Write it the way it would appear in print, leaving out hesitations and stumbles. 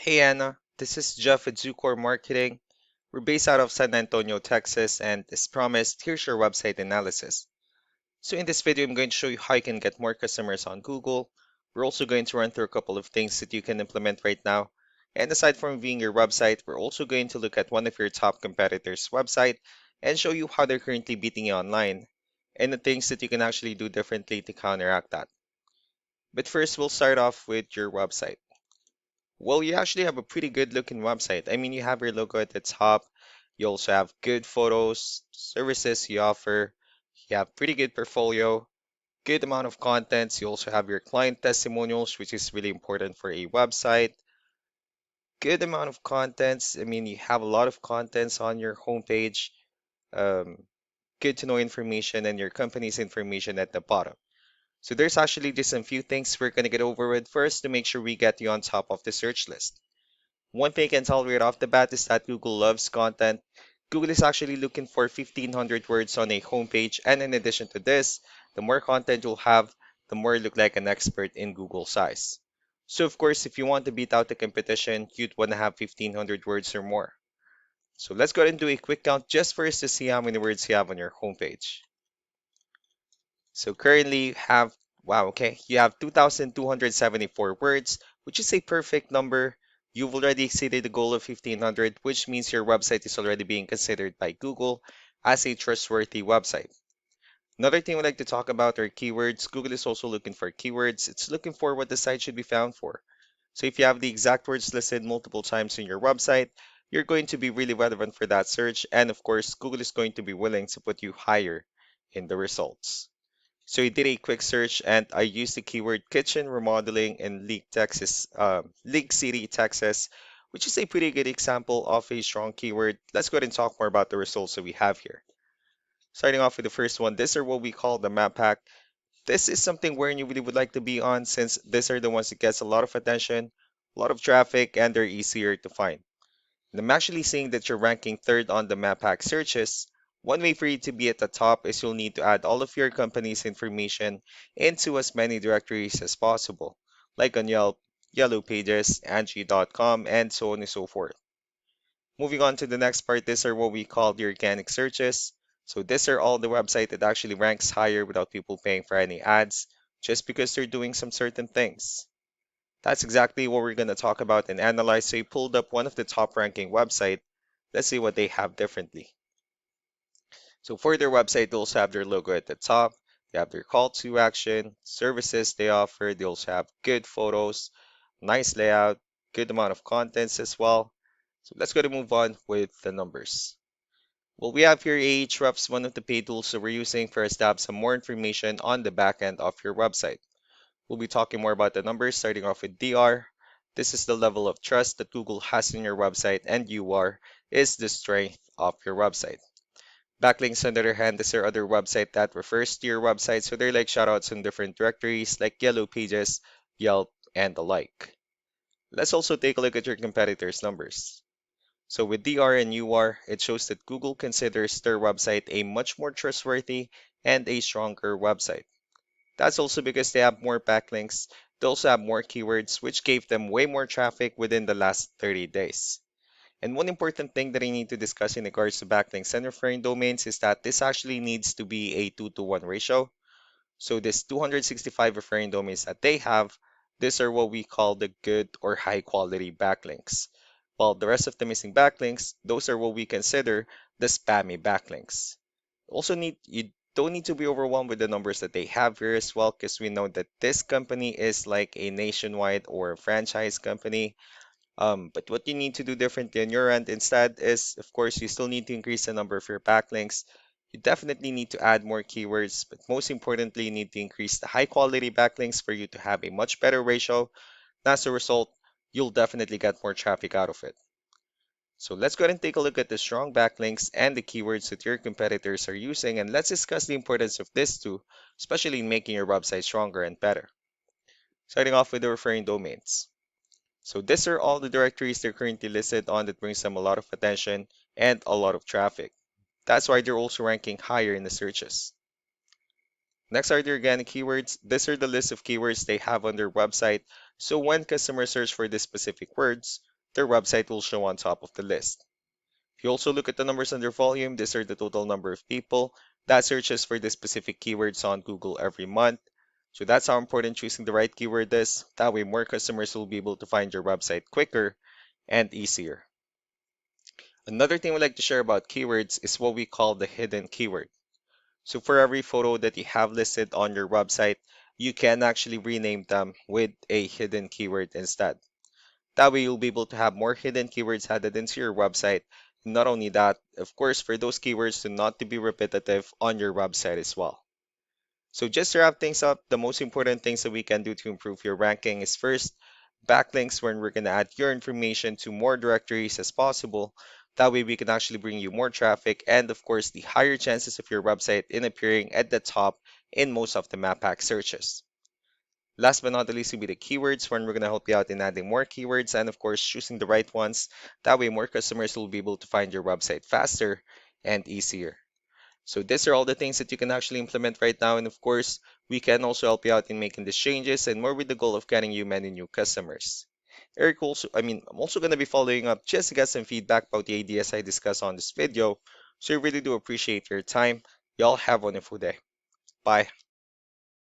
Hey Anna, this is Jeff at Zucor Marketing. We're based out of San Antonio, Texas, and as promised, here's your website analysis. So in this video, I'm going to show you how you can get more customers on Google. We're also going to run through a couple of things that you can implement right now. And aside from viewing your website, we're also going to look at one of your top competitors' website and show you how they're currently beating you online and the things that you can actually do differently to counteract that. But first, we'll start off with your website. Well, you actually have a pretty good looking website. I mean, you have your logo at the top. You also have good photos, services you offer. You have pretty good portfolio, good amount of contents. You also have your client testimonials, which is really important for a website. Good amount of contents. I mean, you have a lot of contents on your homepage. Um, Good to know information and your company's information at the bottom. So there's actually just a few things we're gonna get over with first to make sure we get you on top of the search list. One thing I can tell right off the bat is that Google loves content. Google is actually looking for 1,500 words on a homepage, and in addition to this, the more content you'll have, the more you look like an expert in Google size. So of course, if you want to beat out the competition, you'd want to have 1,500 words or more. So let's go ahead and do a quick count just for us to see how many words you have on your homepage. So currently you have, wow, okay, you have 2,274 words, which is a perfect number. You've already exceeded the goal of 1,500, which means your website is already being considered by Google as a trustworthy website. Another thing I'd like to talk about are keywords. Google is also looking for keywords. It's looking for what the site should be found for. So if you have the exact words listed multiple times in your website, you're going to be really relevant for that search. And of course, Google is going to be willing to put you higher in the results. So I did a quick search and I used the keyword kitchen remodeling in League City, Texas, which is a pretty good example of a strong keyword. Let's go ahead and talk more about the results that we have here. Starting off with the first one, these are what we call the map pack. This is something where you really would like to be on since these are the ones that gets a lot of attention, a lot of traffic, and they're easier to find. And I'm actually seeing that you're ranking third on the map pack searches. One way for you to be at the top is you'll need to add all of your company's information into as many directories as possible, like on Yelp, Yellow Pages, Angie.com, and so on and so forth. Moving on to the next part, these are what we call the organic searches. So these are all the website that actually ranks higher without people paying for any ads, just because they're doing some certain things. That's exactly what we're going to talk about and analyze. So we pulled up one of the top ranking website. Let's see what they have differently. So for their website, they also have their logo at the top. They have their call to action, services they offer. They also have good photos, nice layout, good amount of contents as well. So let's go to move on with the numbers. Well, we have here Ahrefs, one of the paid tools that we're using for us to have some more information on the back end of your website. We'll be talking more about the numbers, starting off with DR. This is the level of trust that Google has in your website, and UR is the strength of your website. Backlinks, on the other hand, is your other website that refers to your website, so they're like shoutouts in different directories like Yellow Pages, Yelp, and the like. Let's also take a look at your competitors' numbers. So with DR and UR, it shows that Google considers their website a much more trustworthy and a stronger website. That's also because they have more backlinks. They also have more keywords, which gave them way more traffic within the last 30 days. And one important thing that I need to discuss in regards to backlinks and referring domains is that this actually needs to be a 2 to 1 ratio. So this 265 referring domains that they have, these are what we call the good or high quality backlinks. While the rest of the missing backlinks, those are what we consider the spammy backlinks. Also you don't need to be overwhelmed with the numbers that they have here as well, because we know that this company is like a nationwide or a franchise company. But what you need to do differently on your end instead is, of course, you still need to increase the number of your backlinks. You definitely need to add more keywords, but most importantly, you need to increase the high quality backlinks for you to have a much better ratio. And as a result, you'll definitely get more traffic out of it. So let's go ahead and take a look at the strong backlinks and the keywords that your competitors are using, and let's discuss the importance of this too, especially in making your website stronger and better. Starting off with the referring domains. So these are all the directories they're currently listed on that brings them a lot of attention and a lot of traffic. That's why they're also ranking higher in the searches. Next are the organic keywords. These are the list of keywords they have on their website. So when customers search for these specific words, their website will show on top of the list. If you also look at the numbers under volume, these are the total number of people that searches for the specific keywords on Google every month. So that's how important choosing the right keyword is. That way, more customers will be able to find your website quicker and easier. Another thing we like to share about keywords is what we call the hidden keyword. So for every photo that you have listed on your website, you can actually rename them with a hidden keyword instead. That way you'll be able to have more hidden keywords added into your website. Not only that, of course, for those keywords to not to be repetitive on your website as well. So just to wrap things up, the most important things that we can do to improve your ranking is first, backlinks when we're going to add your information to more directories as possible. That way we can actually bring you more traffic and of course the higher chances of your website in appearing at the top in most of the map pack searches. Last but not the least will be the keywords when we're going to help you out in adding more keywords and of course choosing the right ones. That way more customers will be able to find your website faster and easier. So these are all the things that you can actually implement right now. And of course, we can also help you out in making these changes and more with the goal of getting you many new customers. I'm also going to be following up just to get some feedback about the ideas I discussed on this video. So I really do appreciate your time. Y'all have a wonderful day. Bye.